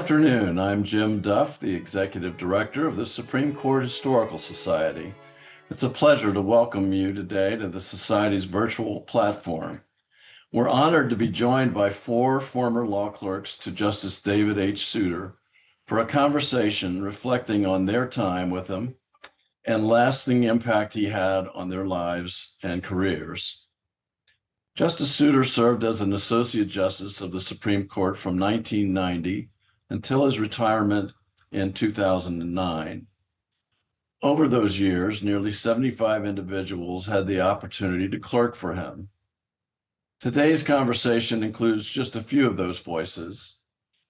afternoon. I'm Jim Duff, the Executive Director of the Supreme Court Historical Society. It's a pleasure to welcome you today to the Society's virtual platform. We're honored to be joined by four former law clerks to Justice David H. Souter for a conversation reflecting on their time with him and lasting impact he had on their lives and careers. Justice Souter served as an Associate Justice of the Supreme Court from 1990 until his retirement in 2009. Over those years, nearly 75 individuals had the opportunity to clerk for him. Today's conversation includes just a few of those voices,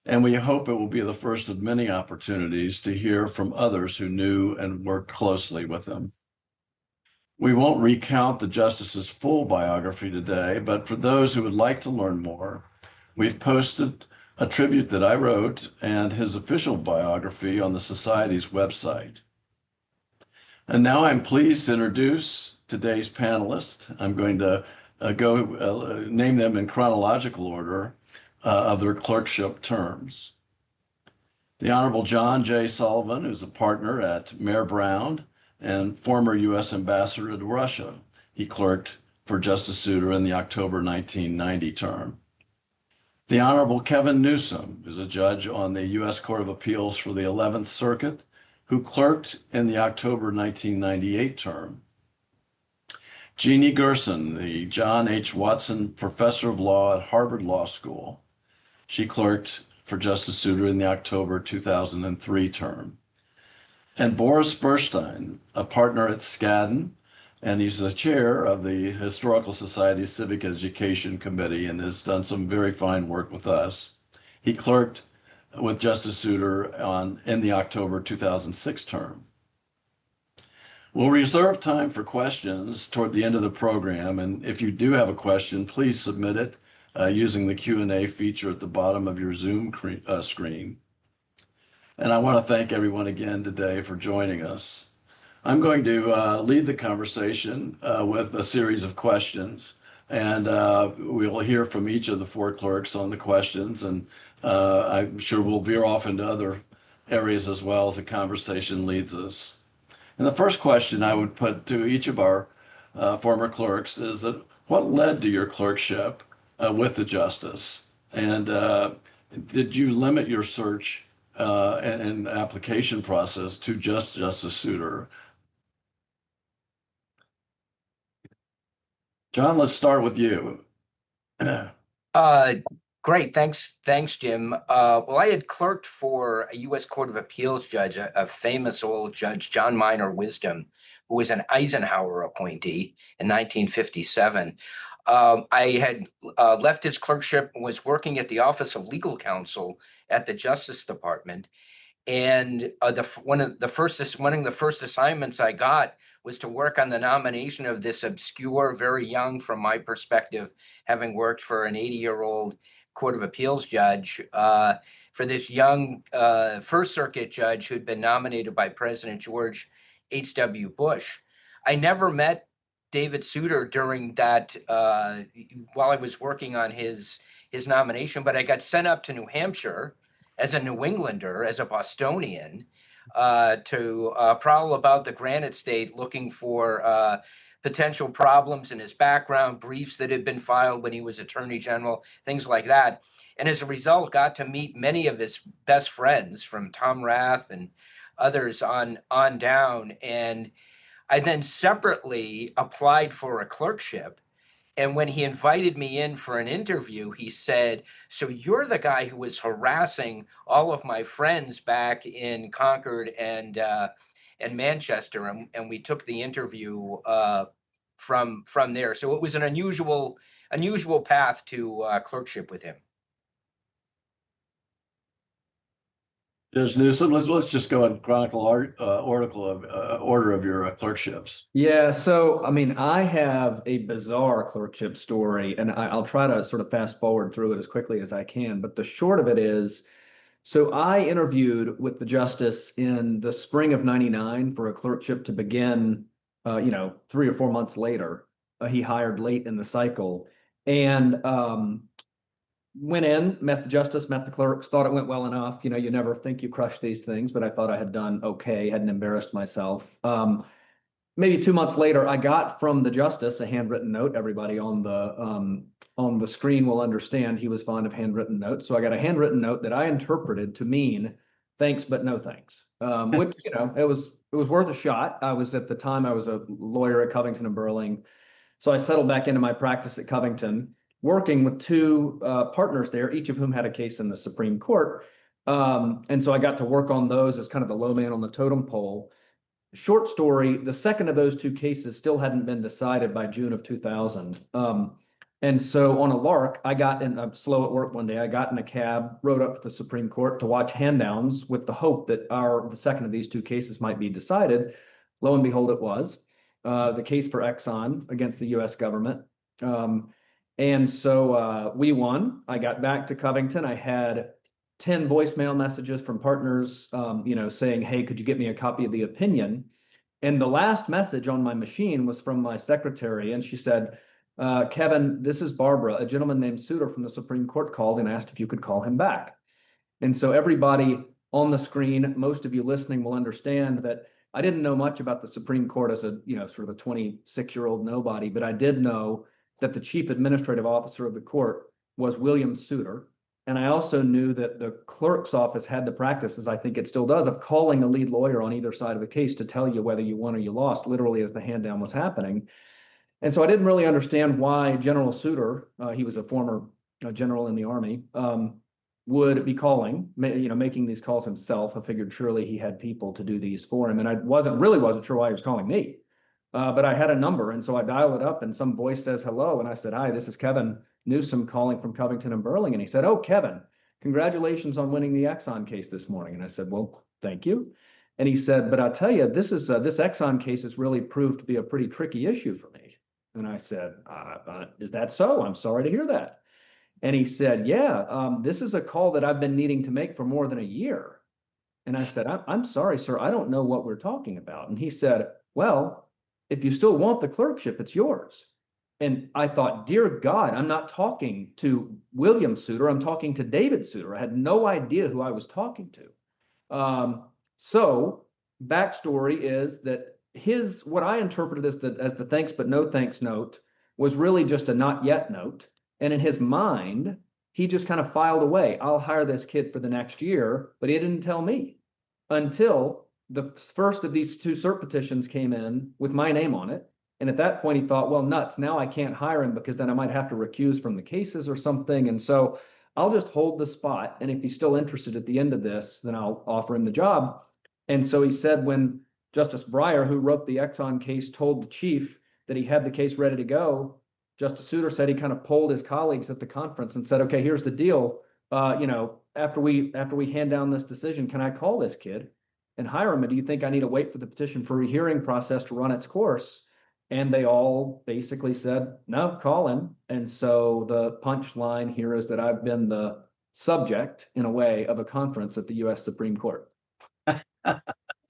and we hope it will be the first of many opportunities to hear from others who knew and worked closely with him. We won't recount the Justice's full biography today, but for those who would like to learn more, we've posted a tribute that I wrote and his official biography on the Society's website. And now I'm pleased to introduce today's panelists. I'm going to name them in chronological order of their clerkship terms. The Honorable John J. Sullivan, who's a partner at Mayer Brown and former U.S. Ambassador to Russia. He clerked for Justice Souter in the October 1990 term. The Honorable Kevin Newsom, who's a judge on the U.S. Court of Appeals for the 11th Circuit, who clerked in the October 1998 term. Jeannie Gerson, the John H. Watson Professor of Law at Harvard Law School. She clerked for Justice Souter in the October 2003 term. And Boris Bershteyn, a partner at Skadden, and he's the chair of the Historical Society's Civic Education Committee and has done some very fine work with us. He clerked with Justice Souter in the October 2006 term. We'll reserve time for questions toward the end of the program, and if you do have a question, please submit it using the Q&A feature at the bottom of your Zoom screen. And I want to thank everyone again today for joining us. I'm going to lead the conversation with a series of questions, and we'll hear from each of the four clerks on the questions, and I'm sure we'll veer off into other areas as well as the conversation leads us. And the first question I would put to each of our former clerks is that what led to your clerkship with the justice? And did you limit your search and application process to just Justice Souter? John, let's start with you. Great, thanks, Jim. Well, I had clerked for a U.S. Court of Appeals judge, a famous old judge, John Minor Wisdom, who was an Eisenhower appointee in 1957. I had left his clerkship and was working at the Office of Legal Counsel at the Justice Department. And one of the first assignments I got was to work on the nomination of this obscure, very young, from my perspective, having worked for an 80-year-old Court of Appeals judge, for this young First Circuit judge who'd been nominated by President George H.W. Bush. I never met David Souter during that, while I was working on his nomination, but I got sent up to New Hampshire as a New Englander, as a Bostonian, to prowl about the Granite State looking for potential problems in his background, briefs that had been filed when he was Attorney General, things like that. And as a result, got to meet many of his best friends, from Tom Rath and others on down. And I then separately applied for a clerkship. And when he invited me in for an interview, he said, "So you're the guy who was harassing all of my friends back in Concord and Manchester," and we took the interview from there. So it was an unusual path to clerkship with him. Judge Newsom, let's just go in chronicle order of your clerkships. Yeah, so I mean, I have a bizarre clerkship story, and I'll try to sort of fast forward through it as quickly as I can. But the short of it is, so I interviewed with the justice in the spring of '99 for a clerkship to begin, 3 or 4 months later. He hired late in the cycle, and went in, met the justice, met the clerks, thought it went well enough. You know, you never think you crush these things, but I thought I had done okay, hadn't embarrassed myself. Maybe 2 months later, I got from the justice a handwritten note. Everybody on the screen will understand he was fond of handwritten notes. So I got a handwritten note that I interpreted to mean thanks, but no thanks. Which, you know, it was worth a shot. I was, at the time, I was a lawyer at Covington and Burling. So I settled back into my practice at Covington, working with two partners there, each of whom had a case in the Supreme Court. And so I got to work on those as kind of the low man on the totem pole. Short story, the second of those two cases still hadn't been decided by June of 2000. And so on a lark, I'm slow at work one day, I got in a cab, rode up to the Supreme Court to watch hand-downs with the hope that the second of these two cases might be decided. Lo and behold, it was. It was a case for Exxon against the US government. And so we won. I got back to Covington. I had 10 voicemail messages from partners, saying, hey, could you get me a copy of the opinion? And the last message on my machine was from my secretary. And she said, Kevin, this is Barbara. A gentleman named Souter from the Supreme Court called and asked if you could call him back. And so everybody on the screen, most of you listening will understand that I didn't know much about the Supreme Court as a, sort of a 26-year-old nobody, but I did know that the chief administrative officer of the court was William Souter. And I also knew that the clerk's office had the practice, as I think it still does, of calling a lead lawyer on either side of the case to tell you whether you won or you lost, literally as the hand down was happening. And so I didn't really understand why General Souter, he was a former general in the Army, would be calling, making these calls himself. I figured surely he had people to do these for him. And I wasn't sure why he was calling me. But I had a number, and so I dial it up, and some voice says hello. And I said, hi, this is Kevin Newsom calling from Covington and Burling. And he said, oh, Kevin, congratulations on winning the Exxon case this morning. And I said, well, thank you. And he said, but I'll tell you, this Exxon case has really proved to be a pretty tricky issue for me. And I said, is that so? I'm sorry to hear that. And he said, yeah, this is a call that I've been needing to make for more than a year. And I said, I'm sorry, sir, I don't know what we're talking about. And he said, well, if you still want the clerkship, it's yours. And I thought, dear God, I'm not talking to William Souter, I'm talking to David Souter. I had no idea who I was talking to. So backstory is that what I interpreted as the thanks but no thanks note was really just a not yet note. And in his mind, he just kind of filed away. I'll hire this kid for the next year, but he didn't tell me until the first of these two cert petitions came in with my name on it. And at that point, he thought, well, nuts, now I can't hire him because then I might have to recuse from the cases or something. And so I'll just hold the spot. And if he's still interested at the end of this, then I'll offer him the job. And so he said when Justice Breyer, who wrote the Exxon case, told the chief that he had the case ready to go, Justice Souter said he kind of polled his colleagues at the conference and said, okay, here's the deal. After we hand down this decision, can I call this kid and hire him? And do you think I need to wait for the petition for rehearing process to run its course? And they all basically said, no, call him. And so the punchline here is that I've been the subject, in a way, of a conference at the US Supreme Court.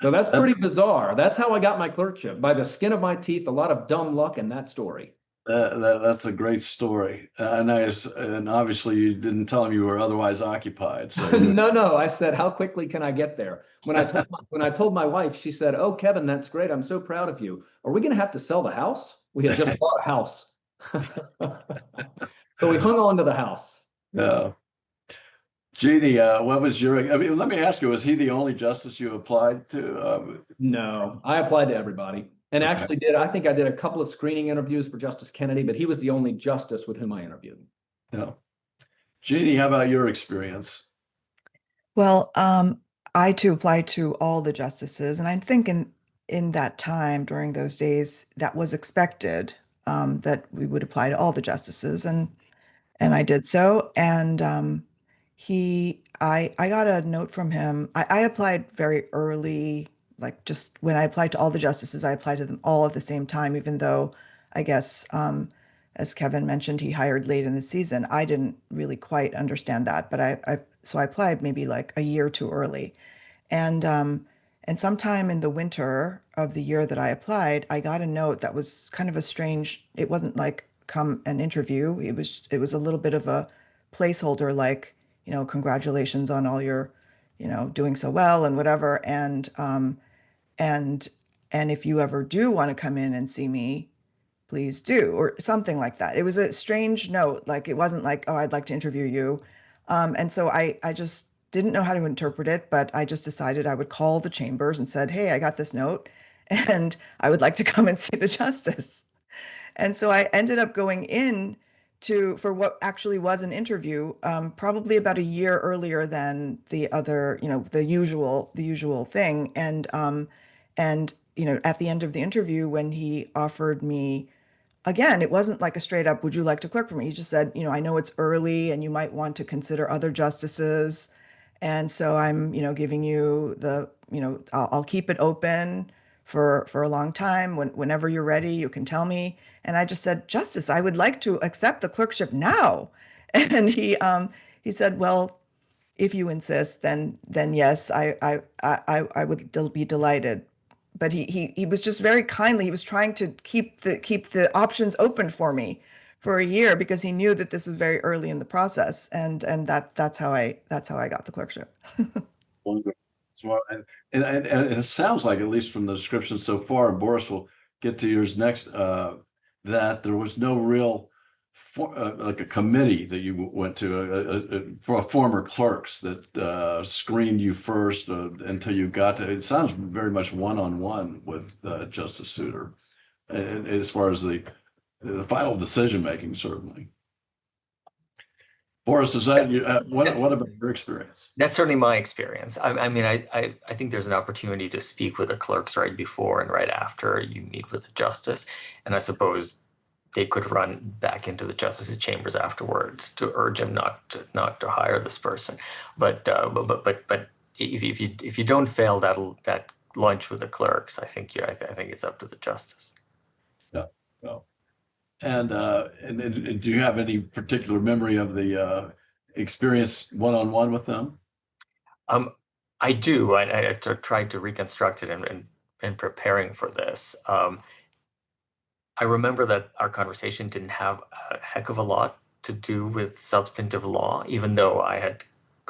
So that's pretty bizarre. That's how I got my clerkship, by the skin of my teeth, a lot of dumb luck in that story. That's a great story. And obviously you didn't tell him you were otherwise occupied. So No, I said, how quickly can I get there? When I told my wife, she said, oh, Kevin, that's great. I'm so proud of you. Are we going to have to sell the house? We had just bought a house. So we hung on to the house. Yeah. Jeannie, what was let me ask you, was he the only justice you applied to? No, I applied to everybody. And Okay. actually I think I did a couple of screening interviews for Justice Kennedy, but he was the only justice with whom I interviewed. Yeah. Jeannie, how about your experience? Well, I too applied to all the justices, and I think in that time, during those days, that was expected, that we would apply to all the justices, and I did so. And I got a note from him. I applied very early, like just when I applied to all the justices, I applied to them all at the same time, even though I guess, as Kevin mentioned, he hired late in the season. I didn't really quite understand that, but so I applied maybe like a year too early. And sometime in the winter of the year that I applied, I got a note that was kind of a strange, it wasn't like come an interview. It was a little bit of a placeholder like, congratulations on all your, doing so well and whatever. And and if you ever do want to come in and see me, please do, or something like that. It was a strange note. Like, it wasn't like, oh, I'd like to interview you. And so I just didn't know how to interpret it, but I just decided I would call the chambers and said, hey, I got this note and I would like to come and see the justice. And so I ended up going in for what actually was an interview, probably about a year earlier than the other, the usual thing. And at the end of the interview, when he offered me, again, it wasn't like a straight up, would you like to clerk for me? He just said, I know it's early and you might want to consider other justices. And so I'm, giving you I'll keep it open for a long time. Whenever you're ready, you can tell me. And I just said, Justice, I would like to accept the clerkship now. And he said, well, if you insist, then yes, I would be delighted. But he was just very kindly. He was trying to keep the options open for me for a year because he knew that this was very early in the process, and that's how I got the clerkship. Wonderful. Well, and it sounds like, at least from the description so far, and Boris will get to yours next, that there was no real like a committee that you went to for former clerks that screened you first until you got to. It sounds very much one-on-one with Justice Souter, and as far as the final decision making, certainly. Boris, is that you? What about your experience? That's certainly my experience. I mean, I think there's an opportunity to speak with the clerks right before and right after you meet with the justice, and I suppose they could run back into the justice's chambers afterwards to urge him not to hire this person. But if you don't fail that lunch with the clerks, I think it's up to the justice. Yeah. Well. And do you have any particular memory of the experience one-on-one with them? I do. I tried to reconstruct it in preparing for this. I remember that our conversation didn't have a heck of a lot to do with substantive law, even though I had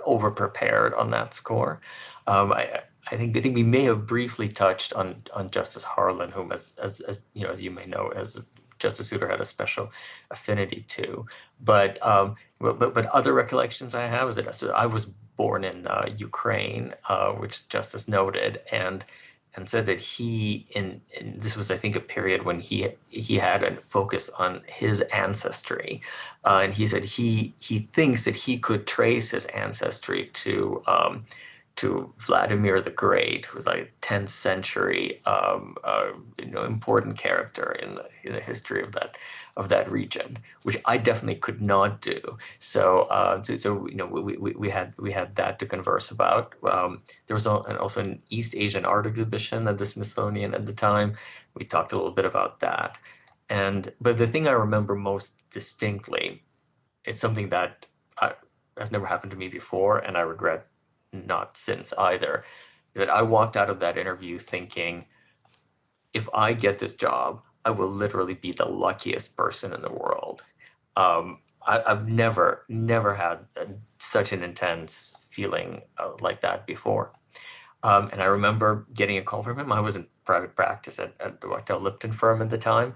over-prepared on that score. I think we may have briefly touched on Justice Harlan, whom, as you may know, as Justice Souter had a special affinity to. But other recollections I have is that I was born in Ukraine, which Justice noted, and said that this was, I think, a period when he had a focus on his ancestry, and he said he thinks that he could trace his ancestry to Vladimir the Great, who was like a 10th century important character in the history of that region, which I definitely could not do. So we had that to converse about. There was also an East Asian art exhibition at the Smithsonian at the time. We talked a little bit about that, but the thing I remember most distinctly, it's something that has never happened to me before, and I regret not since either, that I walked out of that interview thinking, if I get this job, I will literally be the luckiest person in the world. I've never had such an intense feeling like that before. And I remember getting a call from him. I was in private practice at the Wachtell Lipton firm at the time.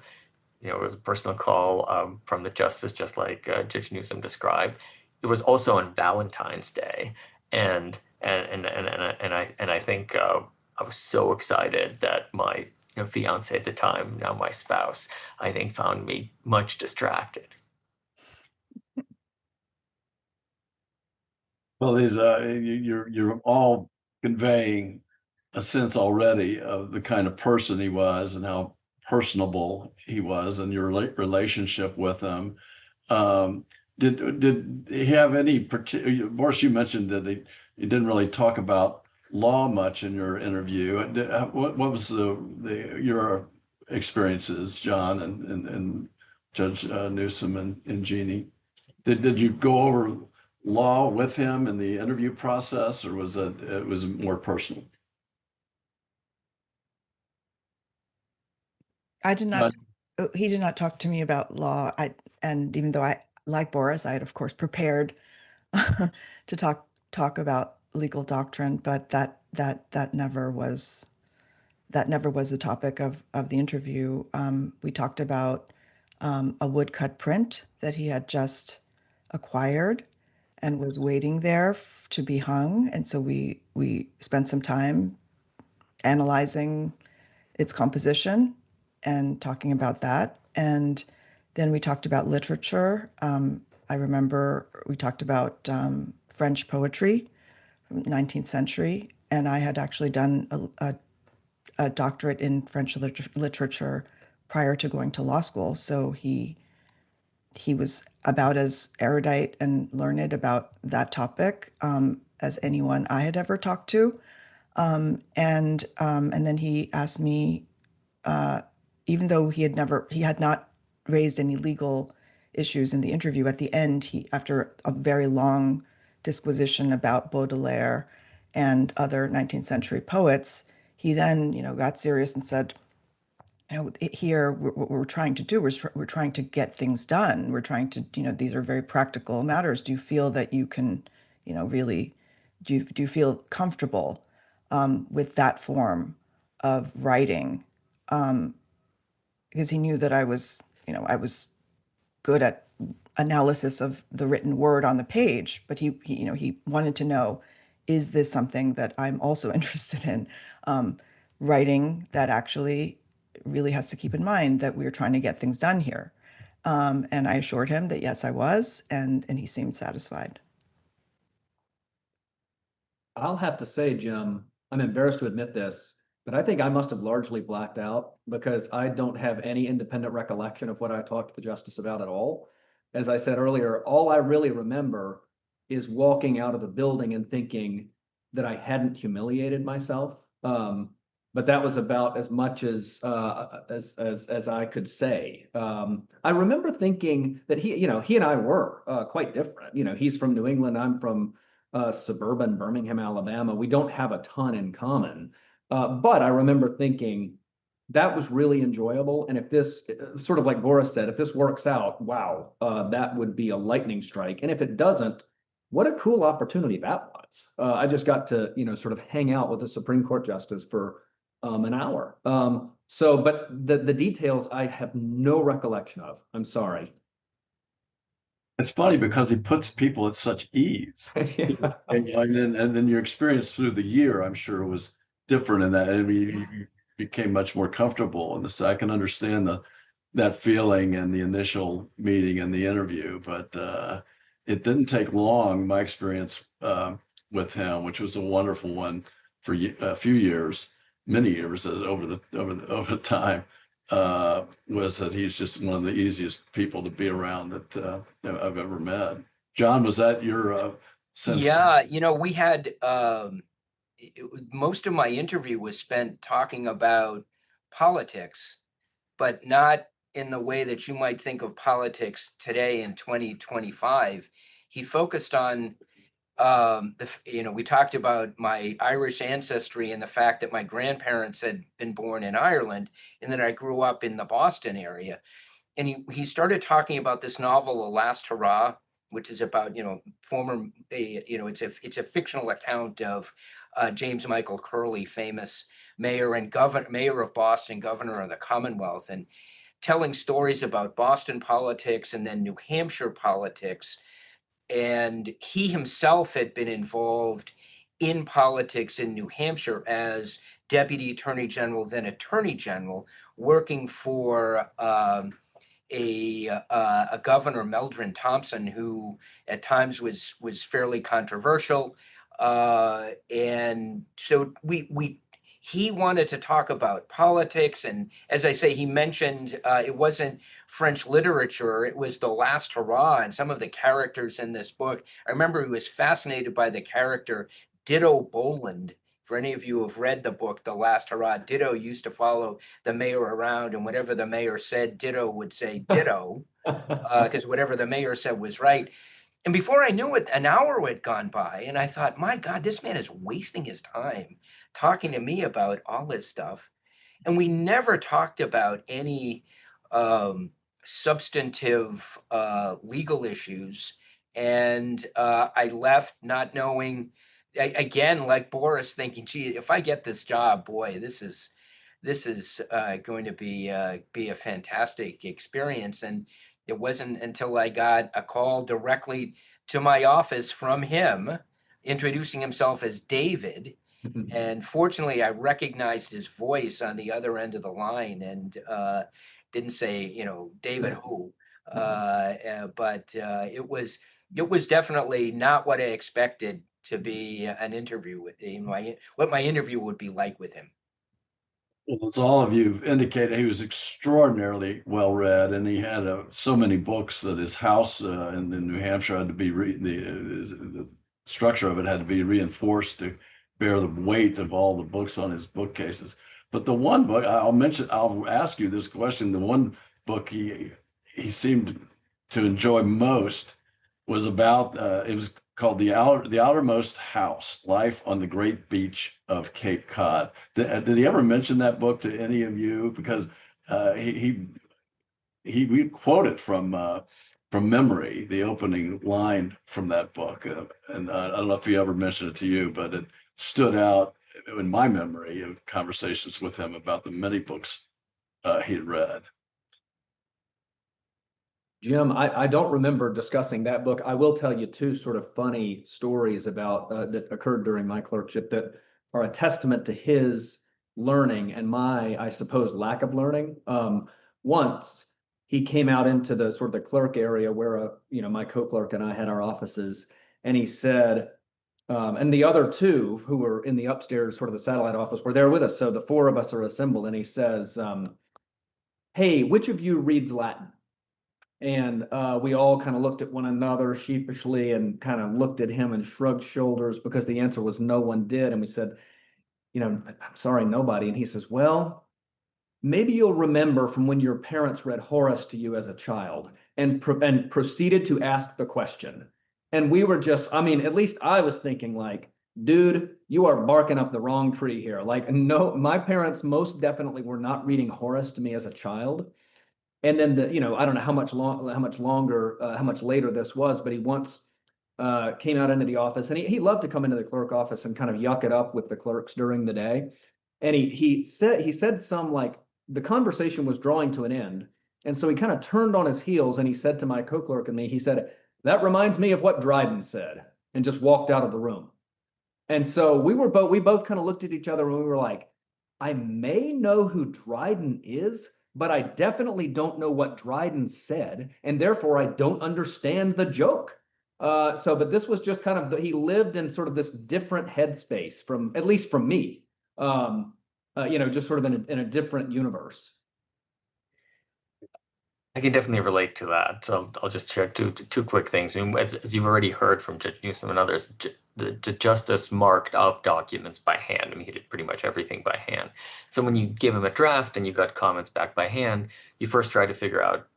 It was a personal call from the justice, just like Judge Newsom described. It was also on Valentine's Day. And I think I was so excited that my fiance at the time, now my spouse, I think found me much distracted. Well, you're all conveying a sense already of the kind of person he was and how personable he was, and your relationship with him. Did he have any particular? Boris, you mentioned that he didn't really talk about law much in your interview. What was your experiences, John and Judge Newsom and Jeannie? Did you go over law with him in the interview process, or was it more personal? I did not. He did not talk to me about law. And even though like Boris, I had of course prepared to talk about legal doctrine, but that never was the topic of the interview. We talked about a woodcut print that he had just acquired and was waiting there to be hung, and so we spent some time analyzing its composition and talking about that. And then we talked about literature. I remember we talked about French poetry from the 19th century, and I had actually done a doctorate in French literature prior to going to law school. So he was about as erudite and learned about that topic as anyone I had ever talked to. And then he asked me, even though he had not raised any legal issues in the interview, at the end, after a very long disquisition about Baudelaire and other 19th century poets, he then, got serious and said, here what we're trying to do is we're trying to get things done. We're trying to, these are very practical matters. Do you feel that you can, really, do you feel comfortable with that form of writing? Because he knew that I was good at analysis of the written word on the page, but he wanted to know, is this something that I'm also interested in? Writing that actually really has to keep in mind that we're trying to get things done here. And I assured him that yes, I was, and he seemed satisfied. I'll have to say, Jim, I'm embarrassed to admit this, but I think I must have largely blacked out because I don't have any independent recollection of what I talked to the justice about at all. As I said earlier, all I really remember is walking out of the building and thinking that I hadn't humiliated myself. But that was about as much as I could say. I remember thinking that he and I were quite different. He's from New England, I'm from suburban Birmingham, Alabama. We don't have a ton in common. But I remember thinking that was really enjoyable. And if this, sort of like Boris said, if this works out, wow, that would be a lightning strike. And if it doesn't, what a cool opportunity that was. I just got to, sort of hang out with a Supreme Court justice for an hour. But the details I have no recollection of. I'm sorry. It's funny because he puts people at such ease. Yeah. And then your experience through the year, I'm sure, was different in that. I mean, you became much more comfortable. And so I can understand that feeling and the initial meeting and the interview, but it didn't take long. My experience with him, which was a wonderful one for a few years, many years over the time, was that he's just one of the easiest people to be around that I've ever met. John, was that your sense? Yeah, we had most of my interview was spent talking about politics, but not in the way that you might think of politics today in 2025. He focused on we talked about my Irish ancestry and the fact that my grandparents had been born in Ireland and that I grew up in the Boston area. And he started talking about this novel, A Last Hurrah, which is about, former, it's a fictional account of James Michael Curley, famous mayor of Boston, governor of the Commonwealth, and telling stories about Boston politics and then New Hampshire politics. And he himself had been involved in politics in New Hampshire as deputy attorney general, then attorney general, working for a governor, Meldrum Thompson, who at times was fairly controversial. And so he wanted to talk about politics. And as I say, he mentioned it wasn't French literature, it was The Last Hurrah and some of the characters in this book. I remember he was fascinated by the character Ditto Boland. For any of you who have read the book, The Last Hurrah, Ditto used to follow the mayor around, and whatever the mayor said, Ditto would say ditto, because whatever the mayor said was right. And before I knew it, an hour had gone by, and I thought, my God, this man is wasting his time talking to me about all this stuff. And we never talked about any substantive legal issues. And I left not knowing, again, like Boris, thinking, gee, if I get this job, boy, this is going to be a fantastic experience. And it wasn't until I got a call directly to my office from him, introducing himself as David. And fortunately, I recognized his voice on the other end of the line, and didn't say, David who, but it was definitely not what I expected to be an interview with him. What my interview would be like with him. Well, as all of you have indicated, he was extraordinarily well read, and he had so many books that his house in New Hampshire had to be the structure of it had to be reinforced to bear the weight of all the books on his bookcases. But the one book I'll ask you this question: the one book he seemed to enjoy most was about it was called the Outermost House: Life on the Great Beach of Cape Cod. Did he ever mention that book to any of you? Because we quoted from memory the opening line from that book, and I don't know if he ever mentioned it to you, but it stood out in my memory of conversations with him about the many books he had read. Jim, I don't remember discussing that book. I will tell you two sort of funny stories about that occurred during my clerkship that are a testament to his learning and my, I suppose, lack of learning. Once he came out into the sort of the clerk area where my co-clerk and I had our offices, and he said, and the other two who were in the upstairs sort of the satellite office were there with us. So the four of us are assembled, and he says, hey, which of you reads Latin? And we all kind of looked at one another sheepishly and kind of looked at him and shrugged shoulders because the answer was no one did. And we said, I'm sorry, nobody. And he says, well, maybe you'll remember from when your parents read Horace to you as a child, and proceeded to ask the question. And we were just, at least I was thinking like, dude, you are barking up the wrong tree here. Like, no, my parents most definitely were not reading Horace to me as a child. And then I don't know how much later this was, but he once came out into the office, and he loved to come into the clerk office and kind of yuck it up with the clerks during the day. And he said some, like, the conversation was drawing to an end. And so he kind of turned on his heels and he said to my co-clerk and me, he said, that reminds me of what Dryden said, and just walked out of the room. And so we both kind of looked at each other and we were like, I may know who Dryden is, but I definitely don't know what Dryden said, and therefore I don't understand the joke. But this was just kind of, he lived in sort of this different headspace at least from me, just sort of in a different universe. I can definitely relate to that. So I'll just share two quick things. As you've already heard from Judge Newsom and others, the justice marked up documents by hand. He did pretty much everything by hand. So when you give him a draft and you got comments back by hand, you first try to figure out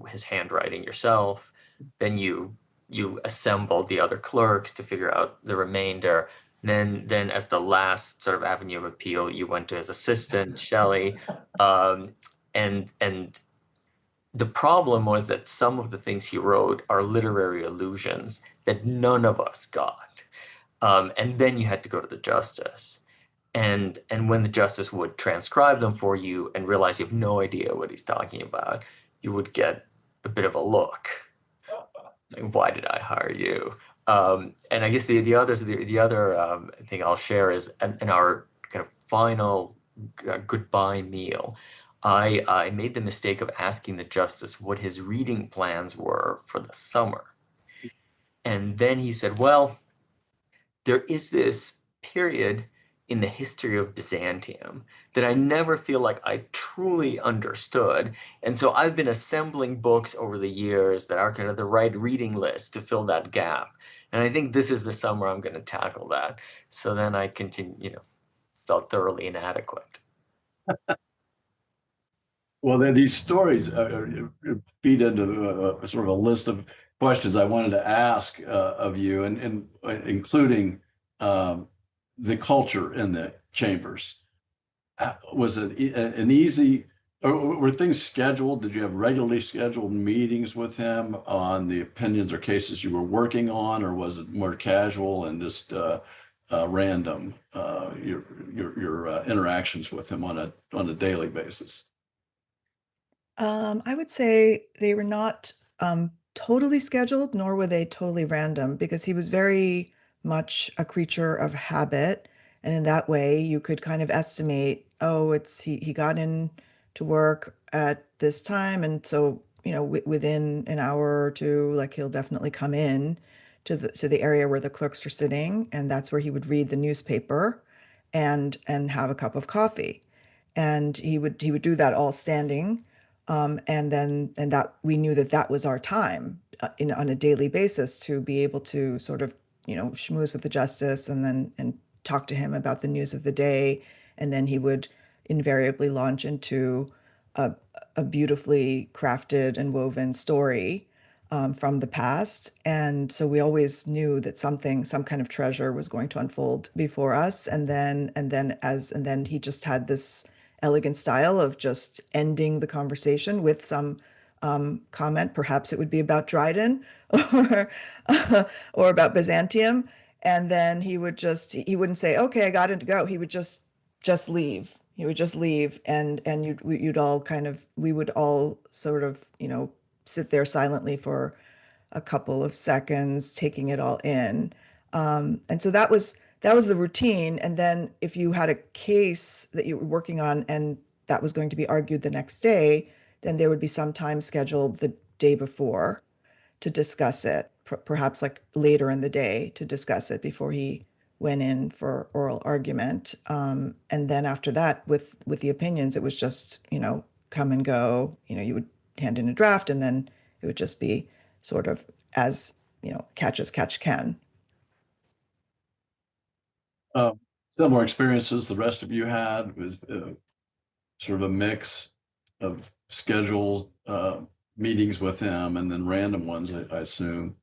his handwriting yourself. Then you assembled the other clerks to figure out the remainder. Then as the last sort of avenue of appeal, you went to his assistant, Shelley, and the problem was that some of the things he wrote are literary allusions that none of us got. And then you had to go to the justice. And when the justice would transcribe them for you and realize you have no idea what he's talking about, you would get a bit of a look. Like, why did I hire you? And I guess the other thing I'll share is in our kind of final goodbye meal, I made the mistake of asking the justice what his reading plans were for the summer. And then he said, well, there is this period in the history of Byzantium that I never feel like I truly understood. And so I've been assembling books over the years that are kind of the right reading list to fill that gap. And I think this is the summer I'm going to tackle that. So then I felt thoroughly inadequate. Well, then these stories feed into sort of a list of questions I wanted to ask of you, and including the culture in the chambers. Was it an easy Were things scheduled? Did you have regularly scheduled meetings with him on the opinions or cases you were working on, or was it more casual and just random? Your interactions with him on a daily basis. I would say they were not totally scheduled, nor were they totally random, because he was very much a creature of habit. And in that way, you could kind of estimate, oh, he got in to work at this time. And so, within an hour or two, like he'll definitely come in to the area where the clerks are sitting, and that's where he would read the newspaper and have a cup of coffee. And he would do that all standing. And that we knew that that was our time on a daily basis to be able to sort of, schmooze with the justice and talk to him about the news of the day. And then he would invariably launch into a, a beautifully crafted and woven story from the past. And so we always knew that some kind of treasure was going to unfold before us. And then he just had this elegant style of just ending the conversation with some comment. Perhaps it would be about Dryden or or about Byzantium. And then he wouldn't say, okay, I got it to go. He would just leave. He would just leave, and we would all sort of, sit there silently for a couple of seconds, taking it all in. And so that was the routine. And then if you had a case that you were working on and that was going to be argued the next day, then there would be some time scheduled the day before to discuss it, perhaps like later in the day to discuss it before he went in for oral argument. And then after that, with the opinions, it was just, come and go. You would hand in a draft, and then it would just be sort of as, catch as catch can. Similar experiences the rest of you had was sort of a mix of scheduled meetings with him and then random ones, I assume.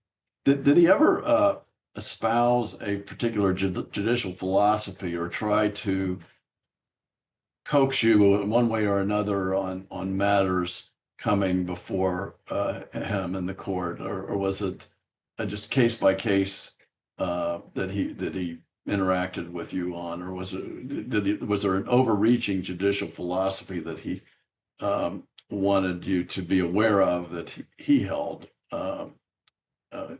Did he ever espouse a particular judicial philosophy or try to coax you in one way or another on matters coming before him in the court, or was it just case by case that he interacted with you on, or was there an overreaching judicial philosophy that he wanted you to be aware of that he held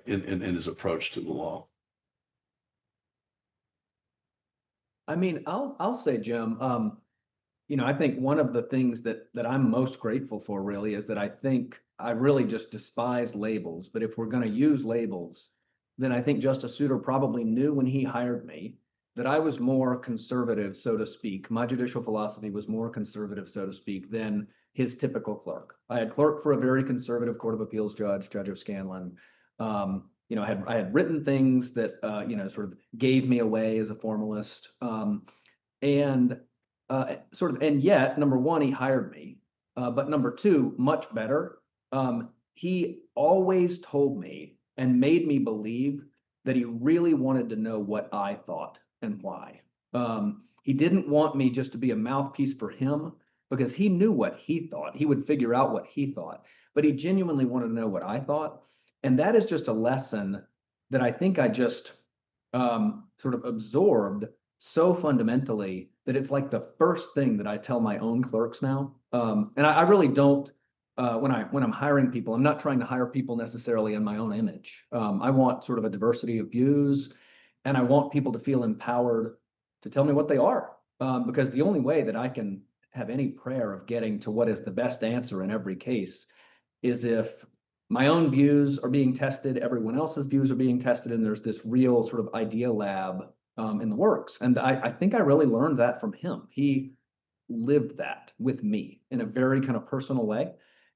in his approach to the law? I mean, I'll say, Jim, I think one of the things that I'm most grateful for really is that I think I really just despise labels. But if we're going to use labels, then I think Justice Souter probably knew when he hired me that I was more conservative, so to speak. My judicial philosophy was more conservative, so to speak, than his typical clerk. I had clerked for a very conservative Court of Appeals judge of Skadden. I had written things that sort of gave me away as a formalist. And yet, number one, he hired me. But number two, much better, he always told me and made me believe that he really wanted to know what I thought and why. He didn't want me just to be a mouthpiece for him because he knew what he thought. He would figure out what he thought, but he genuinely wanted to know what I thought. And that is just a lesson that I think I just sort of absorbed so fundamentally that it's like the first thing that I tell my own clerks now. And I really don't, when I'm hiring people, I'm not trying to hire people necessarily in my own image. I want sort of a diversity of views, and I want people to feel empowered to tell me what they are. Because the only way that I can have any prayer of getting to what is the best answer in every case is if my own views are being tested, everyone else's views are being tested, and there's this real sort of idea lab in the works. And I think I really learned that from him. He lived that with me in a very kind of personal way.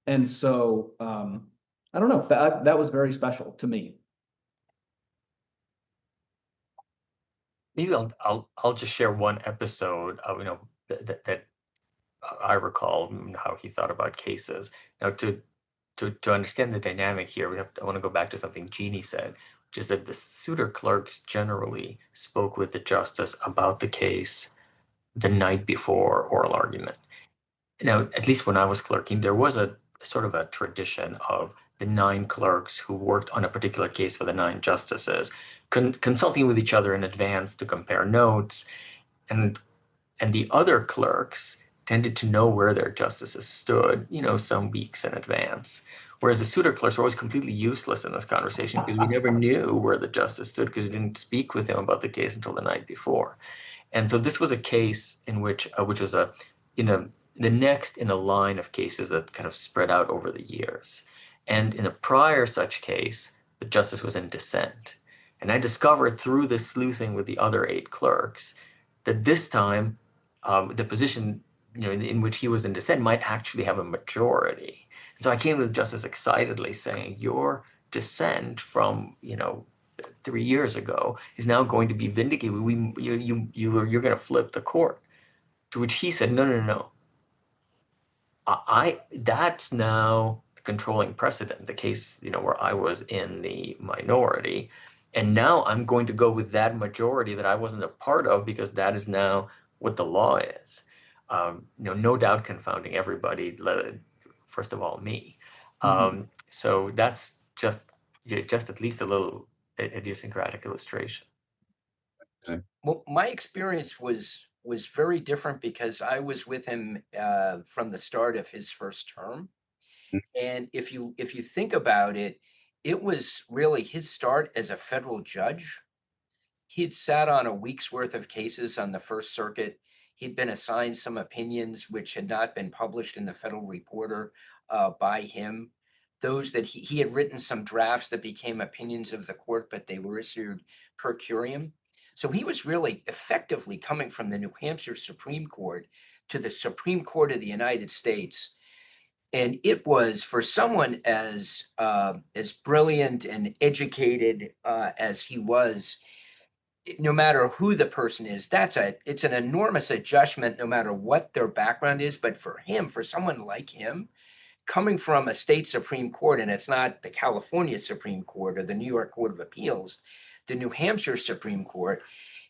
And so I don't know, that was very special to me. Maybe I'll just share one episode of that I recall how he thought about cases. Now to understand the dynamic here, I want to go back to something Jeannie said, which is that the Souter clerks generally spoke with the justice about the case the night before oral argument. Now, at least when I was clerking, there was a sort of a tradition of the 9 clerks who worked on a particular case for the 9 justices, consulting with each other in advance to compare notes, and the other clerks tended to know where their justices stood, some weeks in advance. Whereas the Souter clerks were always completely useless in this conversation because we never knew where the justice stood because we didn't speak with him about the case until the night before. And so this was a case in which was the next in a line of cases that kind of spread out over the years. And in a prior such case, the justice was in dissent. And I discovered through this sleuthing with the other 8 clerks that this time the position in which he was in dissent might actually have a majority. And so I came to the justice excitedly saying, your dissent from 3 years ago is now going to be vindicated. You're going to flip the court. To which he said, no. That's now the controlling precedent, the case, where I was in the minority. And now I'm going to go with that majority that I wasn't a part of because that is now what the law is. No doubt confounding everybody, first of all, me. So that's just at least a little idiosyncratic illustration. Well, my experience was very different because I was with him from the start of his first term. And if you think about it, it was really his start as a federal judge. He'd sat on a week's worth of cases on the First Circuit. He'd been assigned some opinions which had not been published in the Federal Reporter by him. Those that he had written some drafts that became opinions of the court, but they were issued per curiam. So he was really effectively coming from the New Hampshire Supreme Court to the Supreme Court of the United States. And it was, for someone as brilliant and educated as he was, no matter who the person is, it's an enormous adjustment no matter what their background is. But for him, for someone like him, coming from a state Supreme Court, and it's not the California Supreme Court or the New York Court of Appeals, the New Hampshire Supreme Court,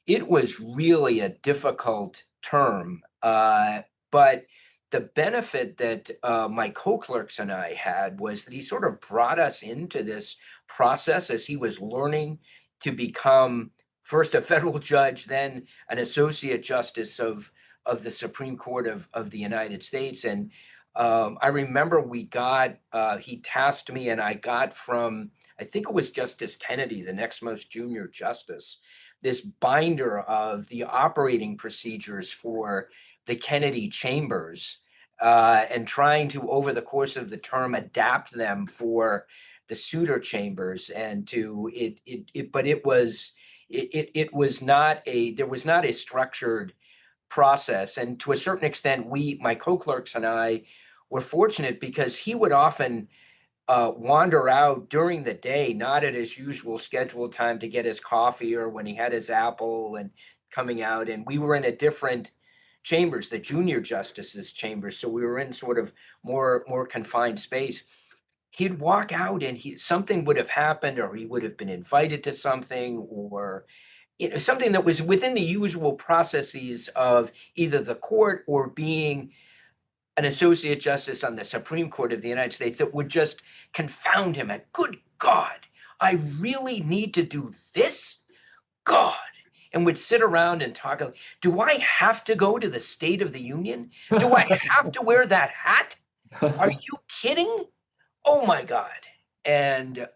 it was really a difficult term. But the benefit that my co-clerks and I had was that he sort of brought us into this process as he was learning to become first a federal judge, then an associate justice of the Supreme Court of the United States. And I remember he tasked me, and I got from, I think it was Justice Kennedy, the next most junior justice, this binder of the operating procedures for the Kennedy chambers, and trying to, over the course of the term, adapt them for the Souter chambers. And there was not a structured process. And to a certain extent, my co-clerks and I were fortunate because he would often wander out during the day, not at his usual scheduled time to get his coffee or when he had his apple and coming out. And we were in a different chambers, the junior justices chambers. So we were in sort of more confined space. He'd walk out and something would have happened, or he would have been invited to something, or something that was within the usual processes of either the court or being an associate justice on the Supreme Court of the United States, that would just confound him at, good God, I really need to do this? God. And would sit around and talk, do I have to go to the State of the Union? Do I have to wear that hat? Are you kidding? Oh my God. And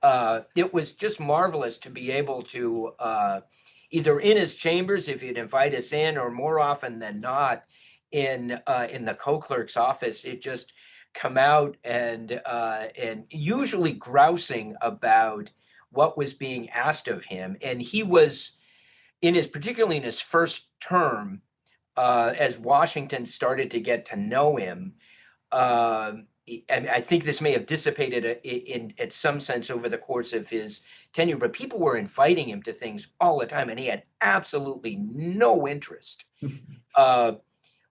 it was just marvelous to be able to, either in his chambers, if he'd invite us in, or more often than not, in the co-clerk's office, it just come out and usually grousing about what was being asked of him. And he was, particularly in his first term, as Washington started to get to know him, and I think this may have dissipated in some sense over the course of his tenure, but people were inviting him to things all the time, and he had absolutely no interest.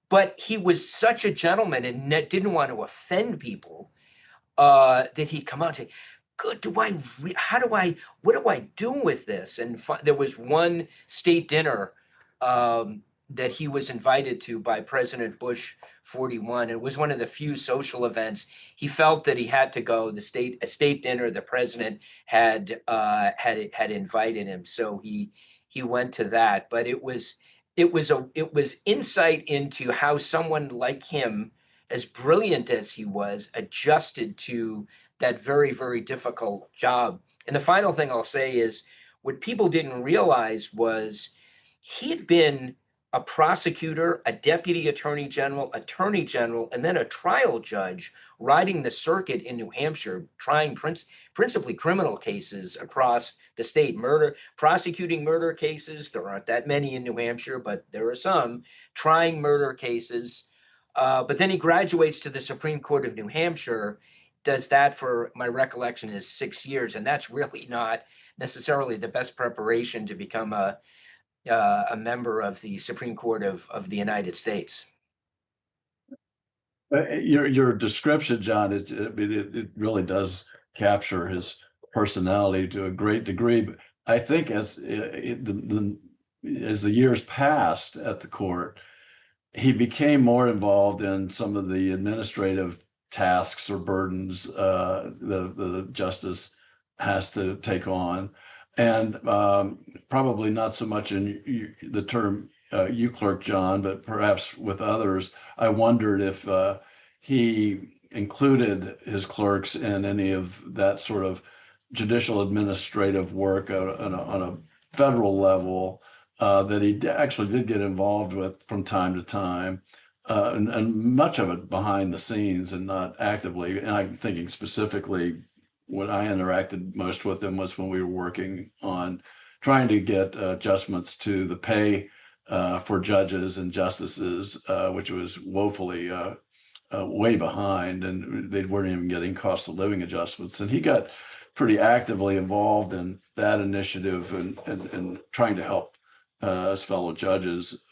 But he was such a gentleman and didn't want to offend people, that he'd come out and say, good, what do I do with this? And there was one state dinner that he was invited to by President Bush 41. It was one of the few social events. He felt that he had to go. A state dinner, the president had invited him, so he went to that. But it was insight into how someone like him, as brilliant as he was, adjusted to that very, very difficult job. And the final thing I'll say is what people didn't realize was he had been a prosecutor, a deputy attorney general, and then a trial judge riding the circuit in New Hampshire, trying principally criminal cases across the state, prosecuting murder cases. There aren't that many in New Hampshire, but there are some, trying murder cases. But then he graduates to the Supreme Court of New Hampshire, does that for, my recollection is 6 years, and that's really not necessarily the best preparation to become a member of the Supreme Court of the United States. Your description, John, it really does capture his personality to a great degree. But I think as the years passed at the court, he became more involved in some of the administrative tasks or burdens the justice has to take on. And probably not so much in the term you clerk, John, but perhaps with others. I wondered if he included his clerks in any of that sort of judicial administrative work on a federal level that he actually did get involved with from time to time, and much of it behind the scenes and not actively. And I'm thinking specifically, when I interacted most with him was when we were working on trying to get adjustments to the pay for judges and justices, which was woefully way behind, and they weren't even getting cost of living adjustments. And he got pretty actively involved in that initiative and trying to help his fellow judges,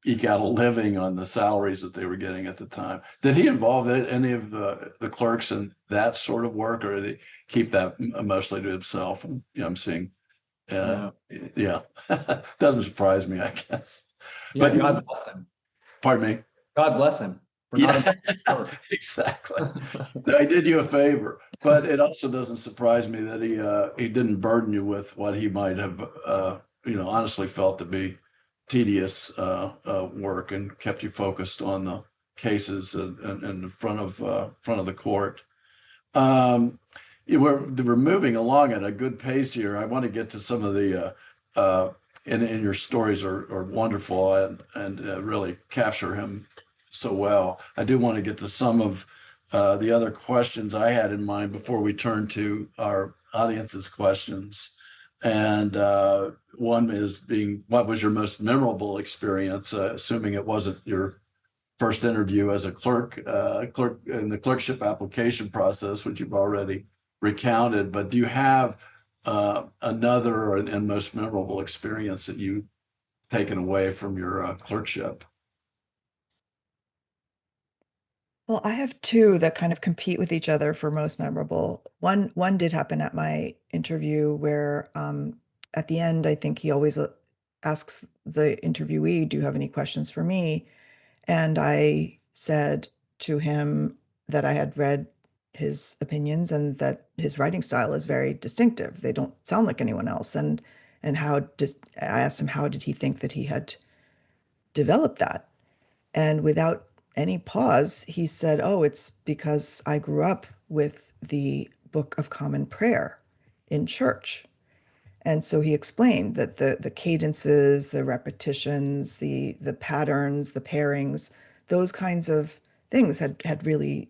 eke out a living on the salaries that they were getting at the time. Did he involve any of the clerks in that sort of work, or did he keep that mostly to himself? And I'm seeing, yeah, doesn't surprise me, I guess. Yeah, But God bless him. Pardon me. God bless him. Yeah, exactly. I did you a favor, but it also doesn't surprise me that he didn't burden you with what he might have, honestly felt to be tedious work, and kept you focused on the cases and in front of the court. We're moving along at a good pace here. I want to get to some of the and your stories are wonderful and really capture him so well. I do want to get to some of the other questions I had in mind before we turn to our audience's questions. And one is what was your most memorable experience, assuming it wasn't your first interview as a clerk in the clerkship application process, which you've already recounted, but do you have another and most memorable experience that you've taken away from your clerkship? Well, I have two that kind of compete with each other for most memorable. One did happen at my interview where at the end, I think he always asks the interviewee, "Do you have any questions for me?" And I said to him that I had read his opinions and that his writing style is very distinctive. They don't sound like anyone else. And I asked him, how did he think that he had developed that? And without any pause, he said, "Oh, it's because I grew up with the Book of Common Prayer in church." And so he explained that the cadences, the repetitions, the patterns, the pairings, those kinds of things had really,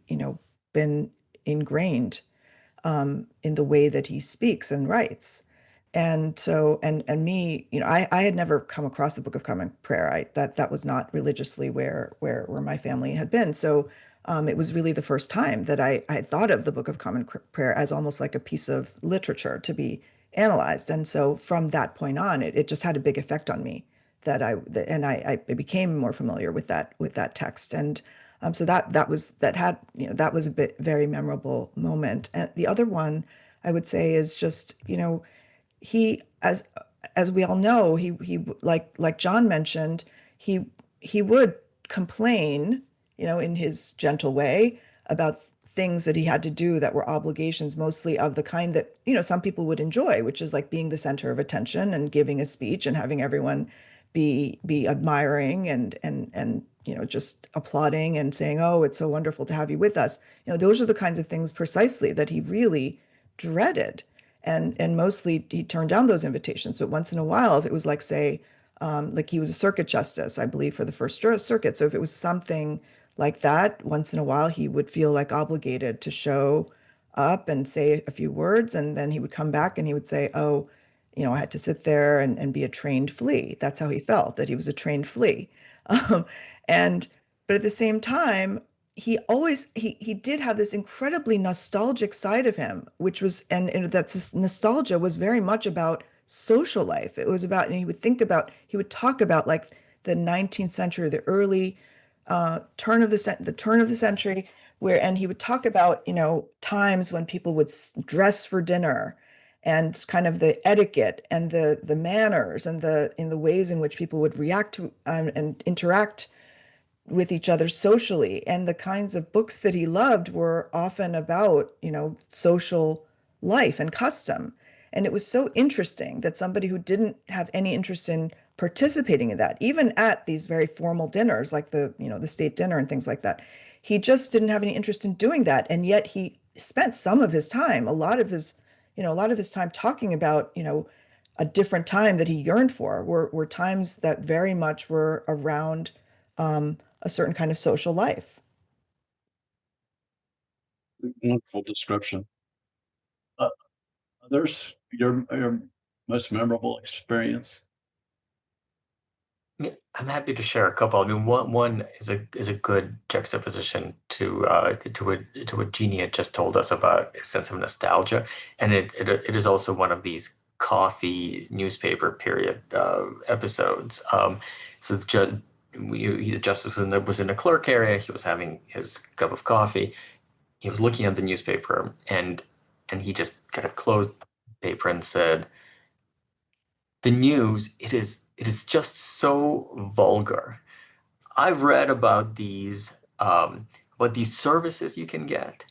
been ingrained in the way that he speaks and writes. And so, and me, I had never come across the Book of Common Prayer. That was not religiously where my family had been. So it was really the first time that I had thought of the Book of Common Prayer as almost like a piece of literature to be analyzed. And so from that point on, it just had a big effect on me I became more familiar with that text. And so that was a very memorable moment. And the other one I would say is just, he, as we all know, he like John mentioned, he would complain, in his gentle way about things that he had to do that were obligations, mostly of the kind that, some people would enjoy, which is like being the center of attention and giving a speech and having everyone be admiring and just applauding and saying, "Oh, it's so wonderful to have you with us." Those are the kinds of things precisely that he really dreaded. And mostly he turned down those invitations. But once in a while, if it was like, say, like he was a circuit justice, I believe, for the First Circuit. So if it was something like that, once in a while, he would feel like obligated to show up and say a few words. And then he would come back and he would say, "Oh, I had to sit there and be a trained flea." That's how he felt, that he was a trained flea. Um, and, but at the same time, he did have this incredibly nostalgic side of him, which was, and that this nostalgia was very much about social life. It was about, and he would talk about like the 19th century, the early turn of the century, and he would talk about, times when people would dress for dinner, and kind of the etiquette and the manners and the ways in which people would react to and interact with each other socially. And the kinds of books that he loved were often about, social life and custom. And it was so interesting that somebody who didn't have any interest in participating in that, even at these very formal dinners, like the state dinner and things like that, he just didn't have any interest in doing that. And yet he spent some of his time, a lot of his time talking about, a different time that he yearned for were times that very much were around a certain kind of social life. Wonderful description. There's your most memorable experience. Yeah, I'm happy to share a couple. I mean, one is a good juxtaposition to what Jeannie had just told us about a sense of nostalgia, and it is also one of these coffee newspaper period episodes. So the justice was in the clerk area. He was having his cup of coffee. He was looking at the newspaper, and he just kind of closed the paper and said, "The news, it is just so vulgar. I've read about these services you can get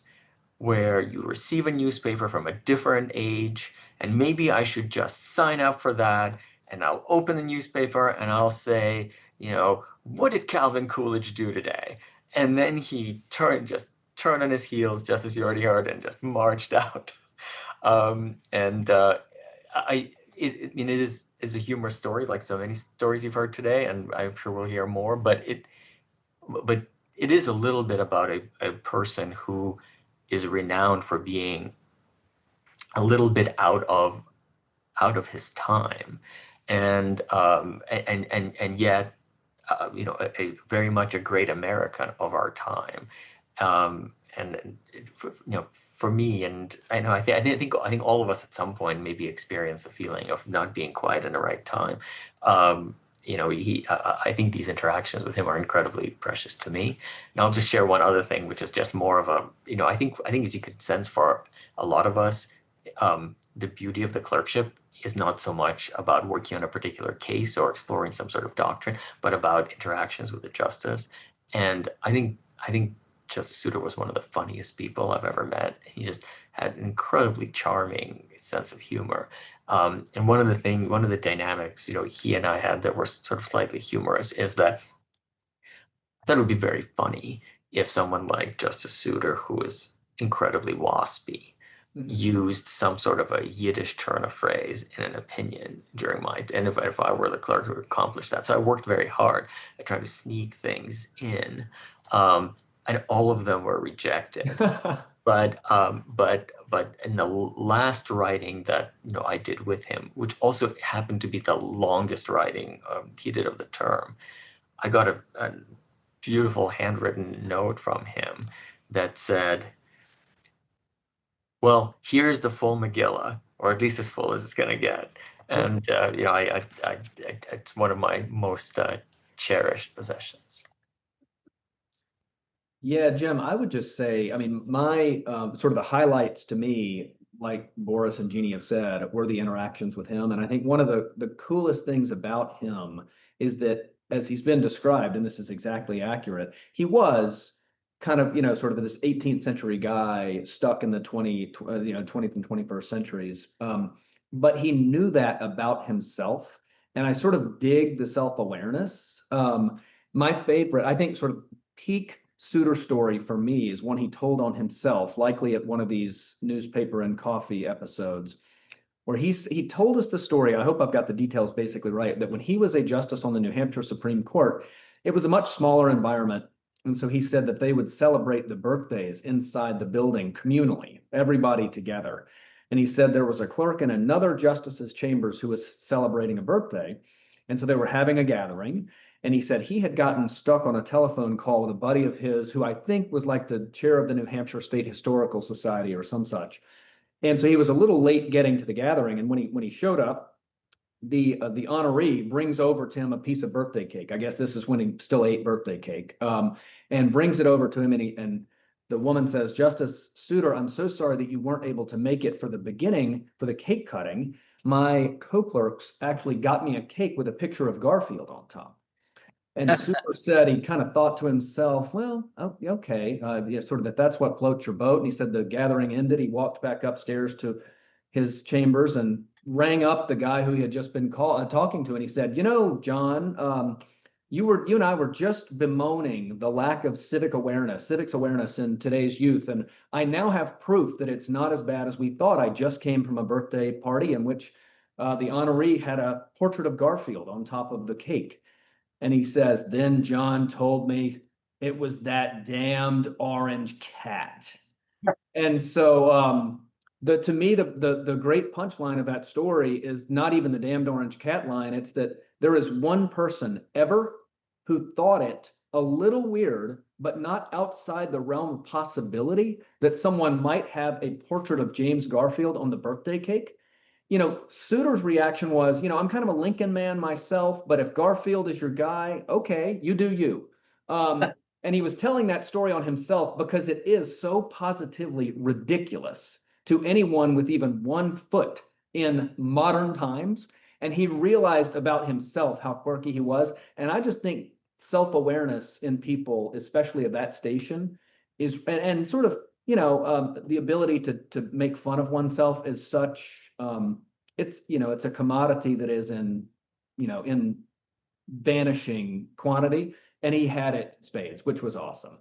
where you receive a newspaper from a different age, and maybe I should just sign up for that, and I'll open the newspaper and I'll say, what did Calvin Coolidge do today?" And then he turned on his heels, just as you already heard, and just marched out. And I mean, it is a humorous story, like so many stories you've heard today, and I'm sure we'll hear more. But it is a little bit about a person who is renowned for being a little bit out of his time, and yet a very much a great American of our time. And for me, and I know I think all of us at some point maybe experience a feeling of not being quite in the right time. I think these interactions with him are incredibly precious to me. And I'll just share one other thing, which is just more of a, I think as you could sense, for a lot of us, the beauty of the clerkship is not so much about working on a particular case or exploring some sort of doctrine, but about interactions with the justice. And I think Justice Souter was one of the funniest people I've ever met. He just had an incredibly charming sense of humor. And one of the dynamics, he and I had that were sort of slightly humorous is that I thought it would be very funny if someone like Justice Souter, who is incredibly waspy, used some sort of a Yiddish turn of phrase in an opinion and if I were the clerk who accomplish that. So I worked very hard at trying to sneak things in, and all of them were rejected. But in the last writing that I did with him, which also happened to be the longest writing he did of the term, I got a beautiful handwritten note from him that said, "Well, here's the full Megillah, or at least as full as it's going to get." And it's one of my most cherished possessions. Yeah, Jim, I would just say, I mean, my sort of the highlights to me like Boris and Jeannie have said, were the interactions with him. And I think one of the coolest things about him is that, as he's been described, and this is exactly accurate, he was kind of, sort of this 18th century guy stuck in the 20th and 21st centuries. But he knew that about himself. And I sort of dig the self-awareness. My favorite, I think, sort of peak Souter story for me is one he told on himself, likely at one of these newspaper and coffee episodes, where he told us the story. I hope I've got the details basically right, that when he was a justice on the New Hampshire Supreme Court, it was a much smaller environment. And so he said that they would celebrate the birthdays inside the building communally, everybody together. And he said there was a clerk in another justice's chambers who was celebrating a birthday. And so they were having a gathering. And he said he had gotten stuck on a telephone call with a buddy of his who I think was like the chair of the New Hampshire State Historical Society or some such. And so he was a little late getting to the gathering. And when he showed up, the honoree brings over to him a piece of birthday cake. I guess this is when he still ate birthday cake, and brings it over to him. And the woman says, "Justice Souter, I'm so sorry that you weren't able to make it for the beginning for the cake cutting. My co-clerks actually got me a cake with a picture of Garfield on top." And Souter said he kind of thought to himself, well, okay, sort of that's what floats your boat. And he said the gathering ended. He walked back upstairs to his chambers and rang up the guy who he had just been talking to. And he said, John, you and I were just bemoaning the lack of civics awareness in today's youth. And I now have proof that it's not as bad as we thought. I just came from a birthday party in which the honoree had a portrait of Garfield on top of the cake. And he says, then John told me it was that damned orange cat. And so to me, the great punchline of that story is not even the damned orange cat line. It's that there is one person ever who thought it a little weird, but not outside the realm of possibility, that someone might have a portrait of James Garfield on the birthday cake. Souter's reaction was, I'm kind of a Lincoln man myself, but if Garfield is your guy, okay, you do you. And he was telling that story on himself because it is so positively ridiculous to anyone with even 1 foot in modern times. And he realized about himself how quirky he was. And I just think self-awareness in people, especially of that station, is, and sort of, the ability to make fun of oneself is such, it's a commodity that is in vanishing quantity, and he had it in spades, which was awesome.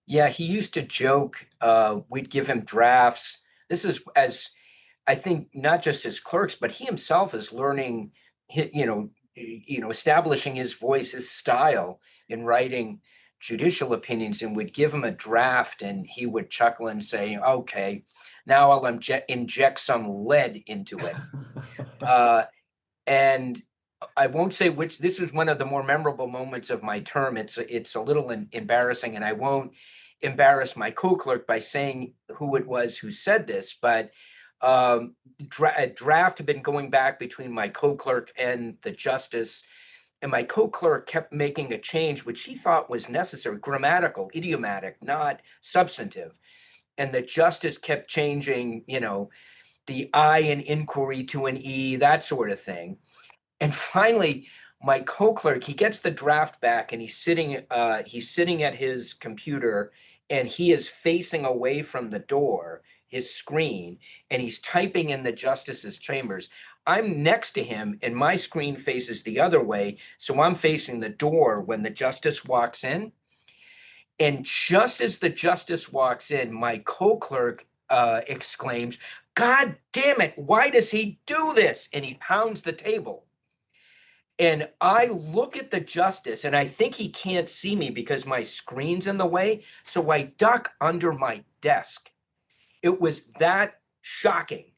Yeah, he used to joke, we'd give him drafts. This is, as I think, not just as clerks, but he himself is learning, establishing his voice, his style in writing judicial opinions, and would give him a draft and he would chuckle and say, okay, now I'll inject some lead into it. And I won't say which. This was one of the more memorable moments of my term. It's a little embarrassing, and I won't embarrass my co-clerk by saying who it was who said this, but a draft had been going back between my co-clerk and the justice, and my co-clerk kept making a change which he thought was necessary, grammatical, idiomatic, not substantive. And the justice kept changing, the I in inquiry to an E, that sort of thing. And finally, my co-clerk, he gets the draft back and he's sitting at his computer, and he is facing away from the door, his screen, and he's typing in the justice's chambers. I'm next to him and my screen faces the other way, so I'm facing the door when the justice walks in. And just as the justice walks in, my co-clerk exclaims, "God damn it, why does he do this?" And he pounds the table. And I look at the justice, and I think he can't see me because my screen's in the way, so I duck under my desk. It was that shocking.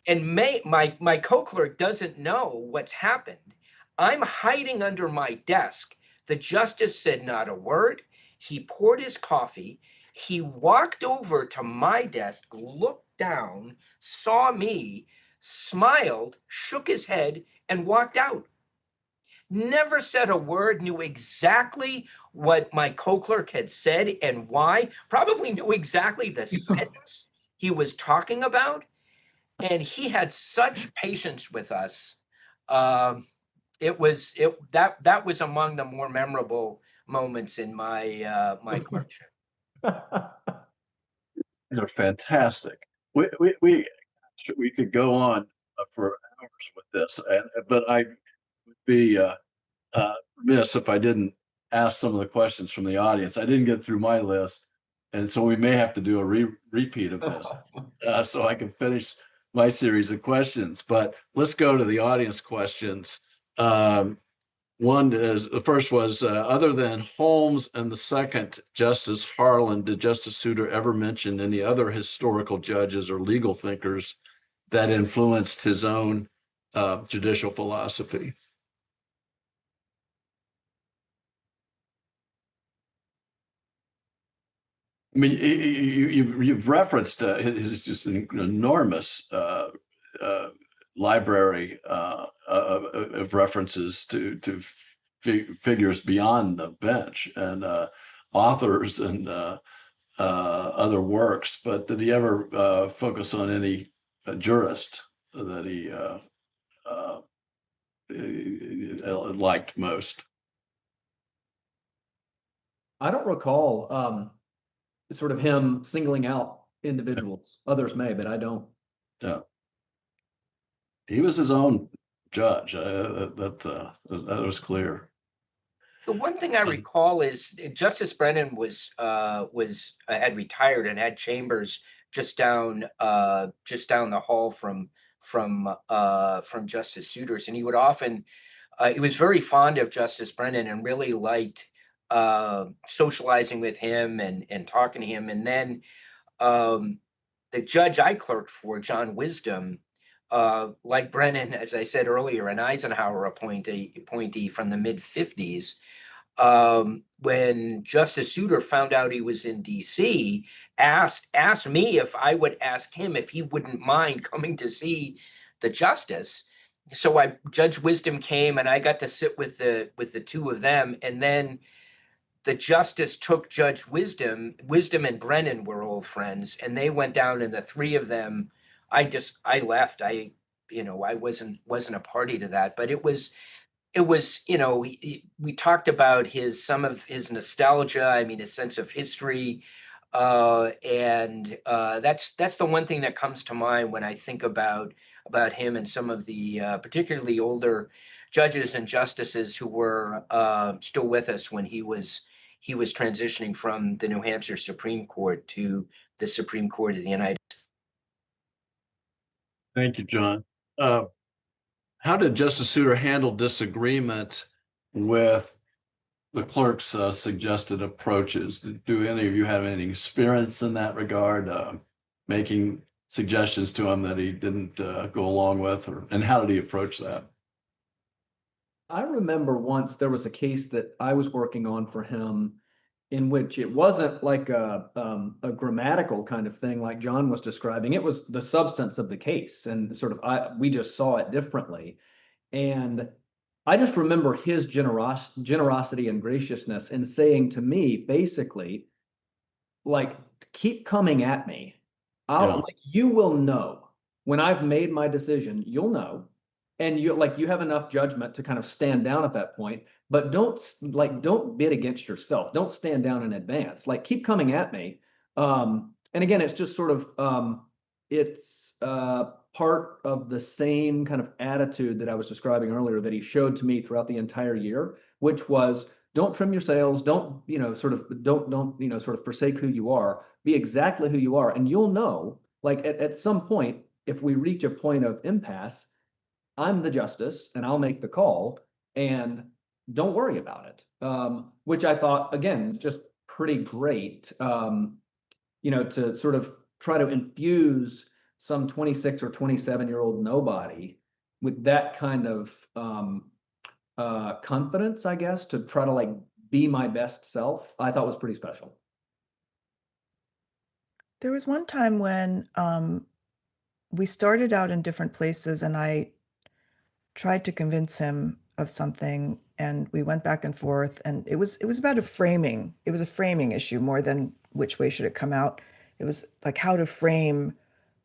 And my co-clerk doesn't know what's happened. I'm hiding under my desk. The justice said not a word. He poured his coffee. He walked over to my desk, looked down, saw me, smiled, shook his head, and walked out. Never said a word, knew exactly what my co-clerk had said and why, probably knew exactly the sentence he was talking about. And he had such patience with us. That was among the more memorable moments in my my clerkship. They're fantastic. We could go on for hours with this, but I would be remiss if I didn't ask some of the questions from the audience. I didn't get through my list, and so we may have to do a repeat of this so I can finish my series of questions. But let's go to the audience questions. One is, the first was, other than Holmes and the second Justice Harlan, did Justice Souter ever mention any other historical judges or legal thinkers that influenced his own judicial philosophy? I mean, you've referenced his just an enormous library of references to figures beyond the bench and authors and other works. But did he ever focus on any jurist that he liked most? I don't recall sort of him singling out individuals. Others may, but I don't. Yeah. He was his own judge. That was clear. The one thing I recall is Justice Brennan had retired and had chambers just down the hall from Justice Souter's, and he would often he was very fond of Justice Brennan and really liked socializing with him and talking to him. And then the judge I clerked for, John Wisdom, like Brennan, as I said earlier, an Eisenhower appointee from the mid-50s. When Justice Souter found out he was in DC, asked me if I would ask him if he wouldn't mind coming to see the justice. So Judge Wisdom came, and I got to sit with the two of them, and then the justice took Judge Wisdom. Wisdom and Brennan were old friends, and they went down, and the three of them, I left. I wasn't a party to that, but it was, we talked about some of his nostalgia. I mean, his sense of history. And that's the one thing that comes to mind when I think about him and some of the particularly older judges and justices who were still with us when he was transitioning from the New Hampshire Supreme Court to the Supreme Court of the United States. Thank you, John. How did Justice Souter handle disagreement with the clerk's suggested approaches? Do any of you have any experience in that regard, making suggestions to him that he didn't go along with, and how did he approach that? I remember once there was a case that I was working on for him in which it wasn't like a grammatical kind of thing like John was describing. It was the substance of the case, and sort of we just saw it differently. And I just remember his generosity and graciousness in saying to me, basically, like, keep coming at me. You will know when I've made my decision, you'll know. And you have enough judgment to kind of stand down at that point, but don't bid against yourself. Don't stand down in advance. Like, keep coming at me. And again, it's just sort of it's part of the same kind of attitude that I was describing earlier that he showed to me throughout the entire year, which was, don't trim your sails, don't sort of forsake who you are. Be exactly who you are, and you'll know. Like at some point, if we reach a point of impasse, I'm the justice and I'll make the call, and don't worry about it. Which I thought, again, is just pretty great, to sort of try to infuse some 26 or 27-year-old nobody with that kind of confidence, I guess, to try to be my best self, I thought was pretty special. There was one time when we started out in different places, and I tried to convince him of something, and we went back and forth, and it was about a framing. It was a framing issue more than which way should it come out. it was like how to frame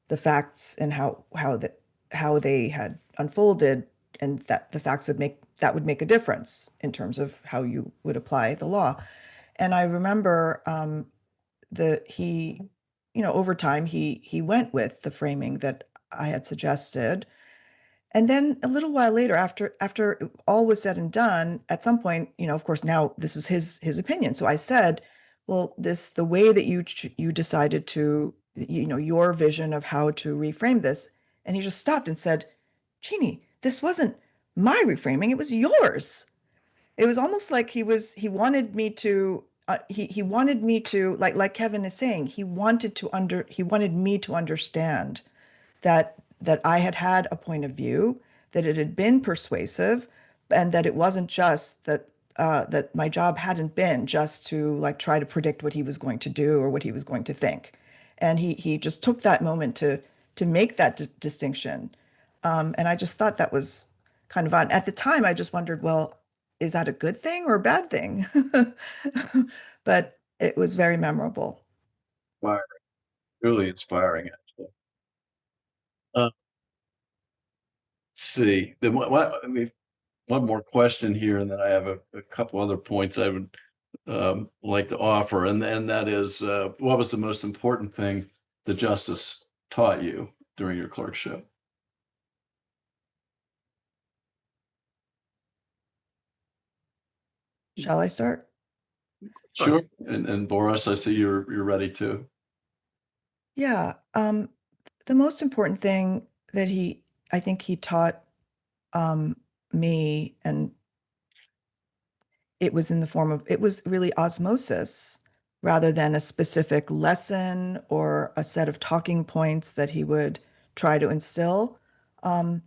the facts and how they had unfolded, and that the facts would make a difference in terms of how you would apply the law. And I remember he, over time he went with the framing that I had suggested. And then a little while later, after all was said and done, at some point, of course, now this was his opinion. So I said, well, the way that you decided to, your vision of how to reframe this, and he just stopped and said, Jeannie, this wasn't my reframing, it was yours. It was almost like he wanted me to he wanted me to, like Kevin is saying, he wanted me to understand that I had a point of view, that it had been persuasive, and that it wasn't just that my job hadn't been just to like try to predict what he was going to do or what he was going to think. And he just took that moment to make that distinction. And I just thought that was kind of odd. At the time, I just wondered, well, is that a good thing or a bad thing? But it was very memorable. Inspiring, really inspiring, actually. Let's see. Then I mean, one more question here, and then I have a couple other points I would like to offer, and that is, what was the most important thing the justice taught you during your clerkship? Shall I start? Sure. And Boris, I see you're ready too. Yeah. The most important thing that I think he taught me, and it was it was really osmosis rather than a specific lesson or a set of talking points that he would try to instill. Um,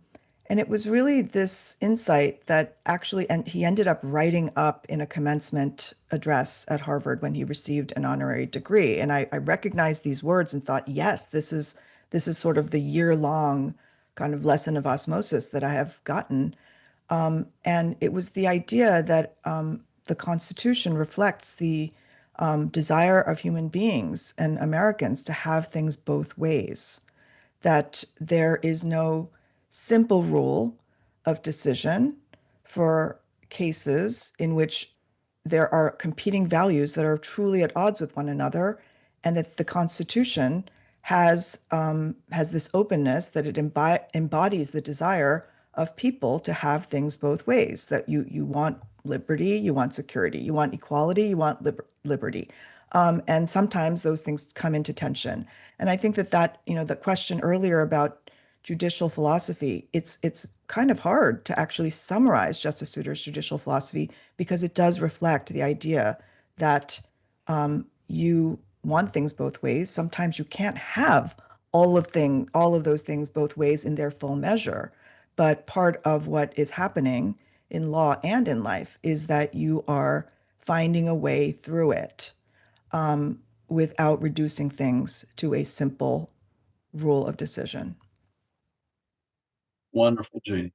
and it was really this insight that actually, and he ended up writing up in a commencement address at Harvard when he received an honorary degree. And I recognized these words and thought, yes, this is sort of the year-long kind of lesson of osmosis that I have gotten. And it was the idea that the Constitution reflects the desire of human beings and Americans to have things both ways, that there is no simple rule of decision for cases in which there are competing values that are truly at odds with one another, and that the Constitution has this openness that it embodies the desire of people to have things both ways, that you want liberty, you want security, you want equality, you want liberty. And sometimes those things come into tension. And I think that, the question earlier about judicial philosophy, it's kind of hard to actually summarize Justice Souter's judicial philosophy, because it does reflect the idea that you want things both ways. Sometimes you can't have all of those things both ways in their full measure. But part of what is happening in law and in life is that you are finding a way through it without reducing things to a simple rule of decision. Wonderful, Jeannie.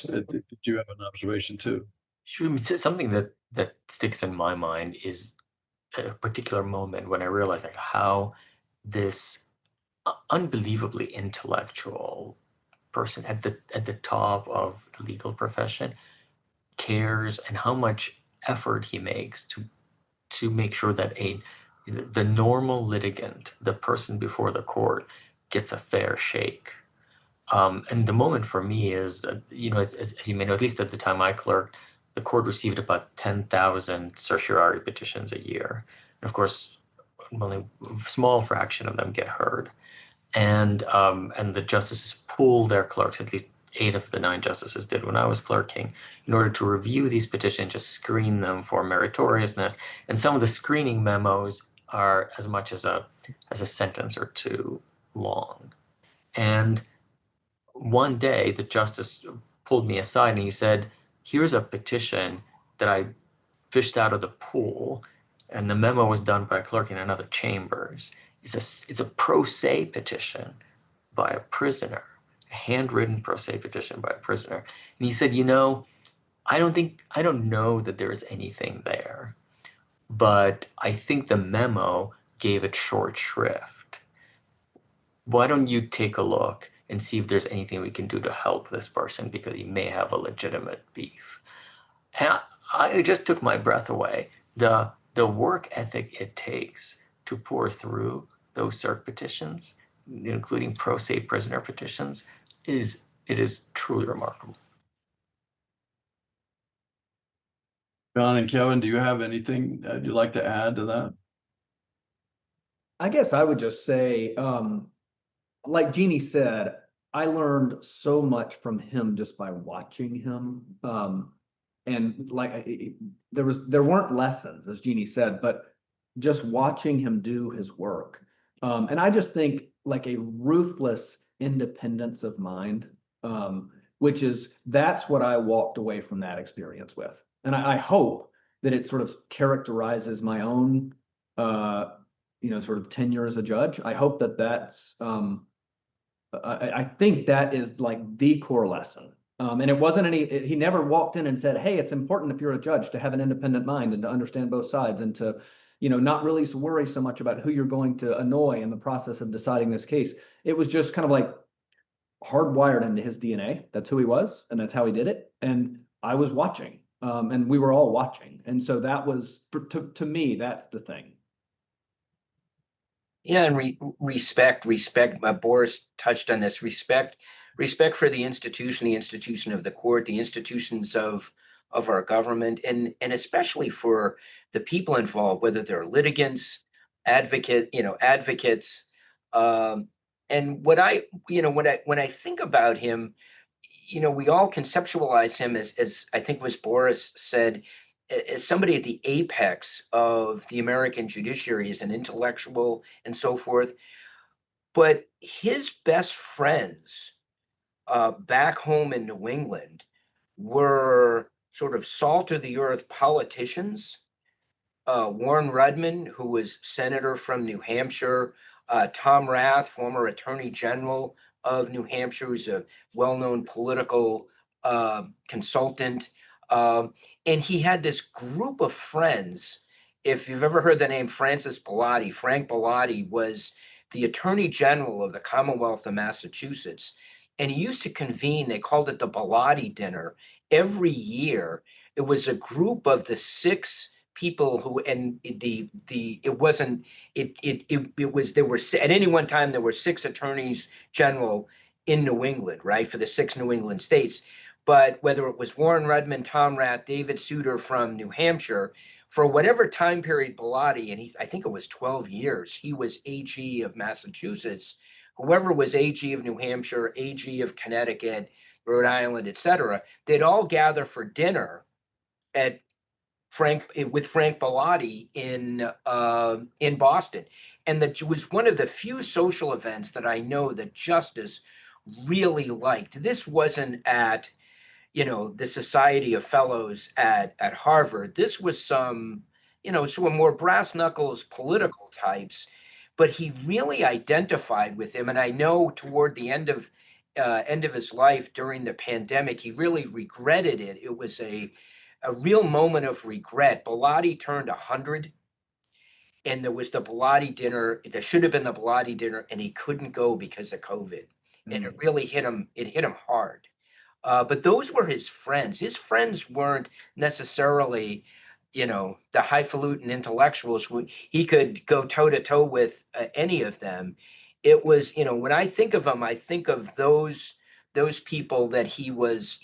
Did you have an observation too? Sure. I mean, something that sticks in my mind is a particular moment when I realized like how this unbelievably intellectual person at the top of the legal profession cares, and how much effort he makes to make sure that the normal litigant, the person before the court, gets a fair shake. And the moment for me is that, as you may know, at least at the time I clerked, the court received about 10,000 certiorari petitions a year. And of course, only a small fraction of them get heard. And the justices pool their clerks, at least 8 of the 9 justices did when I was clerking, in order to review these petitions, just screen them for meritoriousness. And some of the screening memos are as much as a sentence or two long. And one day the justice pulled me aside and he said, here's a petition that I fished out of the pool, and the memo was done by a clerk in another chambers. It's a pro se petition by a prisoner, a handwritten pro se petition by a prisoner. And he said, I don't know that there is anything there, but I think the memo gave it short shrift. Why don't you take a look and see if there's anything we can do to help this person because he may have a legitimate beef? And I just took my breath away. The work ethic it takes to pour through those cert petitions, including pro se prisoner petitions, it is truly remarkable. John and Kevin, do you have anything you'd like to add to that? I guess I would just say, like Jeannie said, I learned so much from him just by watching him. And like there weren't lessons, as Jeannie said, but just watching him do his work. And I just think like a ruthless independence of mind, that's what I walked away from that experience with. And I hope that it sort of characterizes my own, sort of tenure as a judge. I hope that's, I think that is like the core lesson. And it wasn't he never walked in and said, hey, it's important if you're a judge to have an independent mind and to understand both sides and to, not really worry so much about who you're going to annoy in the process of deciding this case. It was just kind of like hardwired into his DNA. That's who he was, and that's how he did it. And I was watching, and we were all watching. And so that was, to me, that's the thing. Yeah, and respect. Boris touched on this. Respect for the institution of the court, the institutions of our government, and especially for the people involved, whether they're litigants, advocates. And when I think about him, we all conceptualize him as I think was Boris said, as somebody at the apex of the American judiciary, as an intellectual and so forth. But his best friends back home in New England were sort of salt of the earth politicians. Warren Rudman, who was senator from New Hampshire, Tom Rath, former attorney general of New Hampshire, who's a well-known political consultant. And he had this group of friends. If you've ever heard the name Frank Bellotti was the Attorney General of the Commonwealth of Massachusetts. And he used to convene, they called it the Bellotti Dinner, every year. It was a group of the 6 people who, and there were, at any one time, there were 6 attorneys general in New England, right, for the 6 New England states. But whether it was Warren Rudman, Tom Rath, David Souter from New Hampshire, for whatever time period Bellotti, and I think it was 12 years, he was AG of Massachusetts. Whoever was AG of New Hampshire, AG of Connecticut, Rhode Island, etc., they'd all gather for dinner with Frank Bellotti in Boston. And that was one of the few social events that I know that Justice really liked. This wasn't at the Society of Fellows at Harvard. This was some more brass knuckles political types, but he really identified with him. And I know toward the end of his life during the pandemic, he really regretted it. It was a real moment of regret. Bellotti turned 100, and there was the Bellotti dinner. There should have been the Bellotti dinner, and he couldn't go because of COVID. And it really hit him. It hit him hard. But those were his friends. His friends weren't necessarily, the highfalutin intellectuals. He could go toe to toe with any of them. It was, when I think of him, I think of those people that he was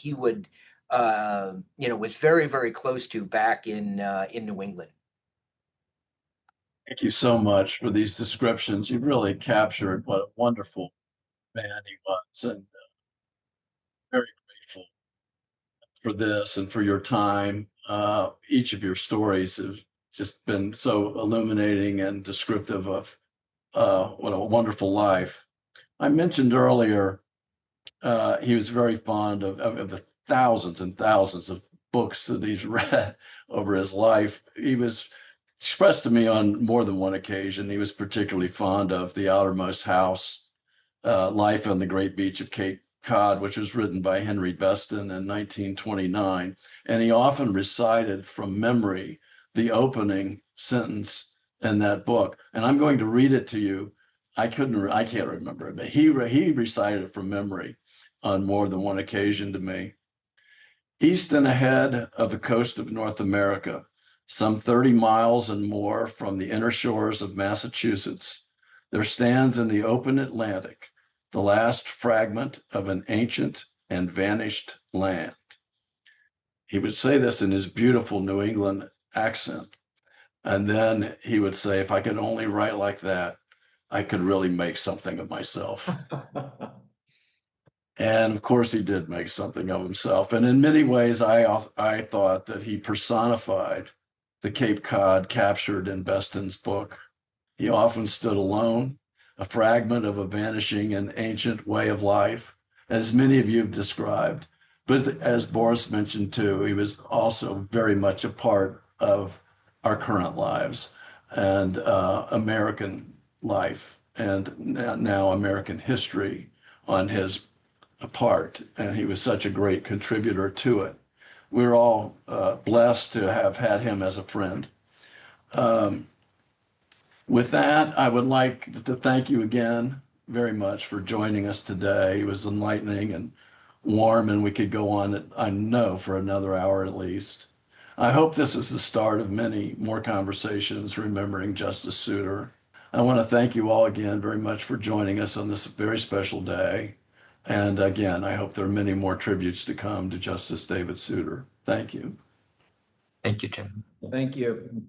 very, very close to back in New England. Thank you so much for these descriptions. You really captured what a wonderful man he was, and very grateful for this and for your time. Each of your stories have just been so illuminating and descriptive of what a wonderful life. I mentioned earlier he was very fond of the thousands and thousands of books that he's read over his life. He was expressed to me on more than one occasion. He was particularly fond of The Outermost House, Life on the Great Beach of Cape Cod, which was written by Henry Bershteyn in 1929. And he often recited from memory the opening sentence in that book. And I'm going to read it to you. I can't remember it, but he recited it from memory on more than one occasion to me. East and ahead of the coast of North America, some 30 miles and more from the inner shores of Massachusetts, there stands in the open Atlantic the last fragment of an ancient and vanished land. He would say this in his beautiful New England accent. And then he would say, if I could only write like that, I could really make something of myself. And of course, he did make something of himself. And in many ways, I thought that he personified the Cape Cod captured in Bershteyn's book. He often stood alone, a fragment of a vanishing and ancient way of life, as many of you have described. But as Boris mentioned too, he was also very much a part of our current lives and American life and now American history on his part. And he was such a great contributor to it. We're all blessed to have had him as a friend. With that, I would like to thank you again very much for joining us today. It was enlightening and warm, and we could go on, I know, for another hour at least. I hope this is the start of many more conversations remembering Justice Souter. I want to thank you all again very much for joining us on this very special day. And again, I hope there are many more tributes to come to Justice David Souter. Thank you. Thank you, Jim. Thank you.